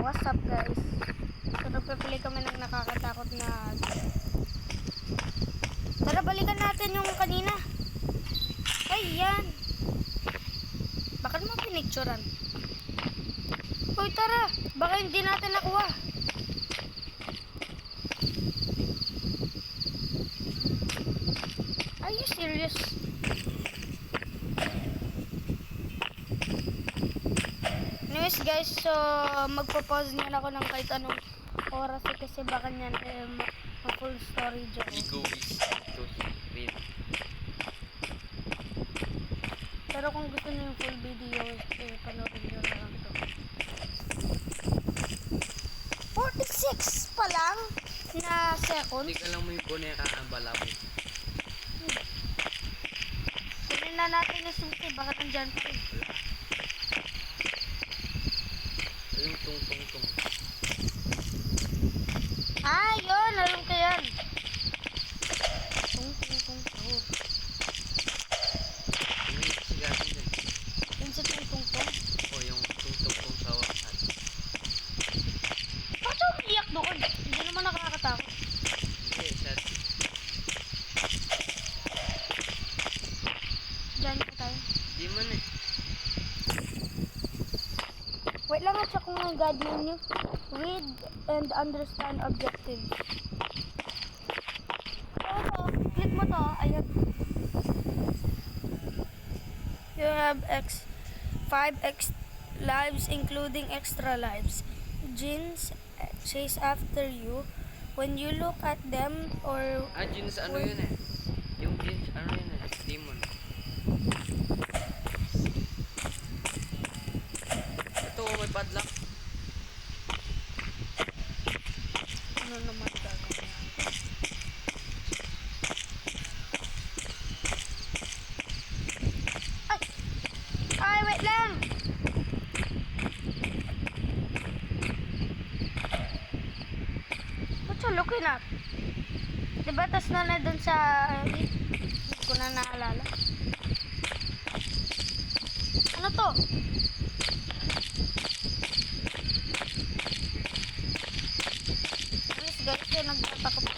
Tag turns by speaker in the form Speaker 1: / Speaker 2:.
Speaker 1: What's up guys? So nagpapili kami ng nakakatakot na tara balikan natin yung kanina. Ay yan. Bakit mo pinicturan? Uy tara, baka hindi natin nakuha. Are you serious? Anyways guys, so magpo-pause niyan ako ng kahit anong oras kasi baka niyan ma-full story dyan.
Speaker 2: Ego is to read.
Speaker 1: Pero kung gusto niyo yung full video, panoorin niyo na lang to. 46 pa lang na seconds.
Speaker 2: Hindi ka lang mo yung boneka ang balabo.
Speaker 1: Kunin na natin yung susi, baka nandyan pa rin.
Speaker 2: Yung tung.
Speaker 1: Ah, yun! Alam ko yan. Tung.
Speaker 2: Yung sigatin din.
Speaker 1: Yun si tung.
Speaker 2: O yung tung sa wakas.
Speaker 1: Bakit ako iyak doon? Hindi naman nakakatakot.
Speaker 2: Hindi, sad.
Speaker 1: Diyan pa tayo.
Speaker 2: Di man eh.
Speaker 1: Wait lang, check kung ang guide menu. Read and understand objectives. Click mo to. Ayan. You have 5 lives including extra lives. Jinns chase after you. When you look at them or...
Speaker 2: Jinns ano yun eh? Yung Jinns ano yun eh? Demon. Ito may padlock.
Speaker 1: Ano naman gagawin? Ay, wait lang! What you looking at? Diba tas na dun sa... hindi ko na naalala. Ano to? Guys, nagtatakot